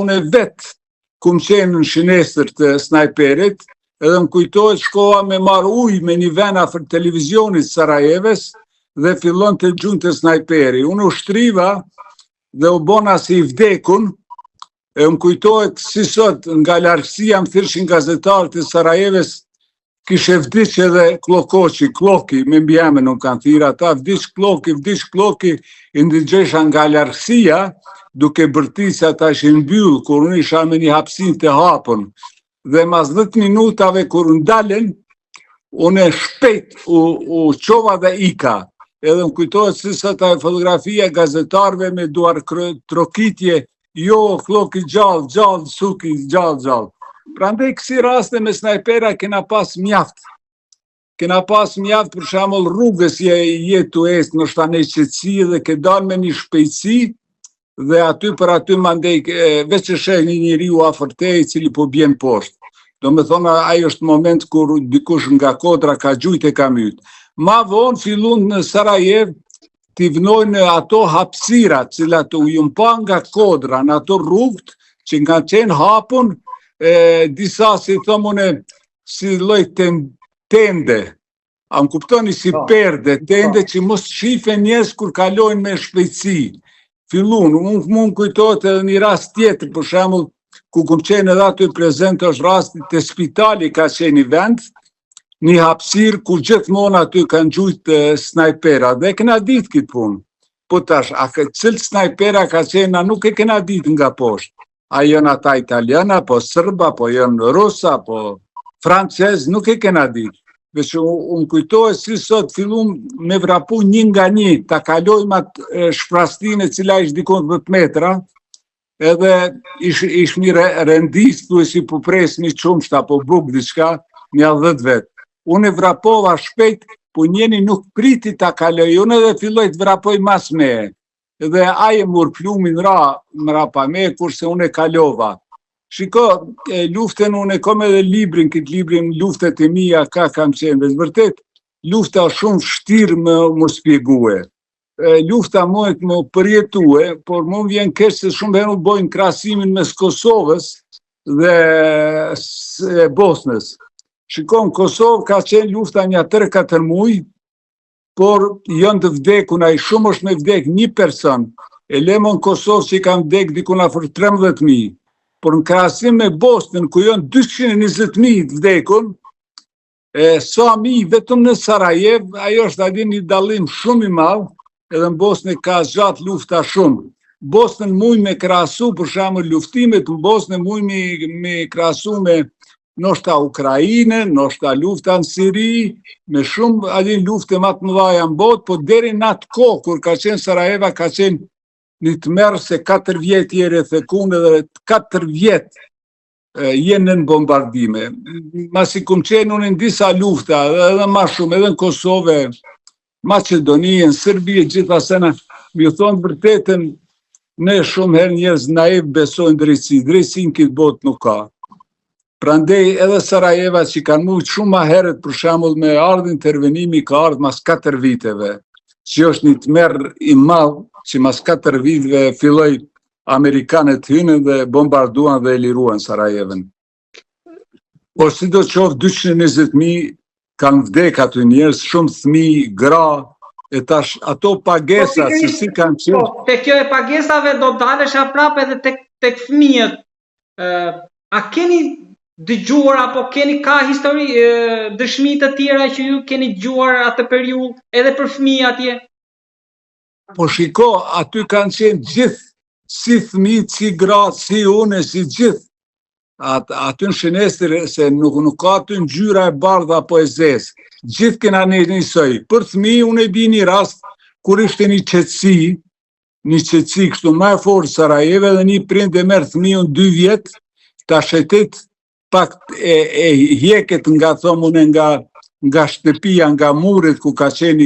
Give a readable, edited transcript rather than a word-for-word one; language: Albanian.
une vetë kum qenë në shinestër të snajperit, edhe më kujtohet shkoha me marrë ujë me një ven afër televizionit Sarajeves dhe fillon të gjunë të snajperi. Unë u shtriva dhe u bona si i vdekun, e më kujtohet si sot nga largësia më thërshin gazetarët e Sarajeves, kishe vdiq edhe Kloki, me mbjeme nuk kanë thira, ta vdiq Kloki, i ndëgjesha nga largësia, duke bërti se ata ishin mbyllë, kur unë isha me një hapsin të hapën. Dhe mas 10 minutave, kur ndalen, unë shpejt u qova dhe ika. Edhe më kujtohet si sa ta fotografia gazetarve me duar trokitje, jo, Kloki gjallë, Suki gjallë. Prandaj kësi raste me snajpera kena pas mjaft. Kena pas mjaft për shembull rrugës jetu est në shtane qetësi dhe ke dalë me një shpejtësi dhe aty për aty mandej veç e sheh një njeriu afër teje i cili po bjen poshtë. Do me thonë ai është moment kur dikush nga kodra ka gjujt e ka myt. Ma vonë fillun në Sarajev t'i vnojnë ato hapësirat cilat u jumpa nga kodra në ato rrugët që nga qenë hapun disa si thomune si lloj tende. A më kuptoni si perde, tende që mos shifen njerëz kur kalojnë me shpejtësi. Fillun, unë kujtohet edhe një rast tjetër, për shembull, ku kum qenë edhe aty prezent është rasti të spitali ka qenë një vend, një hapësirë ku gjithmonë aty kanë gjujt snajpera, dhe kena ditë këtë punë. Po tash, a cilë snajpera ka qenë, na nuk e kena ditë nga poshtë. A jënë ata italiana, po sërba, po jënë rusa, po francez, nuk e kena ditë. Veç unë kujtohet si sot fillum me vrapu një nga një, ta kalojmë atë shprastinë e cila ishtë dikon 10 metra, edhe ishtë një rendis, tu e si po pres një qumshta, po buk diçka, një 10 vetë. Unë e vrapova shpejt, po njeni nuk priti ta kaloj, unë edhe filloj të vrapoj mas me. Edhe aje mur plumin mra pa me, kurse unë e kalova. Shiko, luftën unë e kom edhe librin, këtë librin luftet e mija ka kam qenë, dhe vërtet, lufta shumë shtirë më spjegue. Lufta mojt më përjetue, por më vjen kesh se shumë herë bojnë krasimin mes Kosovës dhe Bosnës. Shiko, në Kosovë ka qenë lufta një 3-4 muj, por jënë të vdekun, a i shumë është me vdek një person, e lemo në Kosovë që i kam vdek dikun afër 13.000. Por në krahasim me Bosnën, ku janë 220.000 të vdekun, sa mi vetëm në Sarajev, ajo është adin një dallim shumë i madh, edhe në Bosnë ka zgjat lufta shumë. Bosnën muj me krahasu, për shembull luftimet në Bosnë muj me krahasu me ndoshta Ukrainë, ndoshta lufta në Siri, me shumë adin lufte më të mëdha në botë, po deri në atë kohë kur ka qenë Sarajeva ka qenë një të merë se 4 vjetë jere thekune dhe 4 vjetë jenë në bombardime. Masi kum qenë unë në disa lufta, edhe ma shumë, edhe në Kosove, Macedonien, Serbie, gjitha sena, mi thonë vërtetën, ne shumë herë njerëz naiv besojnë drejtësi, drejtësin këtë botë nuk ka. Prandej edhe Sarajeva që kanë mujtë shumë ma herët për shembull me ardhë intervenimi ka ardhë mas 4 viteve, që është një të merë i madhë, që mas 4 viteve filloj Amerikanët hynën dhe bombarduan dhe e liruan Sarajevën. Por si do qoftë 220.000 kanë vdek aty njerëz, shumë fëmijë, gra, e tash ato pagesa se si kanë qenë. Te kjo e pagesave do dalesha prapë edhe tek fëmijët. A keni dëgjuar apo keni ka histori dëshmi të tjera që ju keni dëgjuar atë periudhë edhe për fëmijë atje? Po shiko, aty kanë qenë gjithë, si fëmijë, si gratë, si une, si gjithë. Aty në shenestër, se nuk ka aty në gjyra e bardha apo e zesë. Gjithë kena njësoj. Për fëmijë, unë e di një rast, kur ishte një qetësi kështu më e fortë Sarajeve dhe një prind e merë fëmijën 2 vjetë, ta shetet pak e hjeket nga thomune nga shtëpia, nga muret ku ka qeni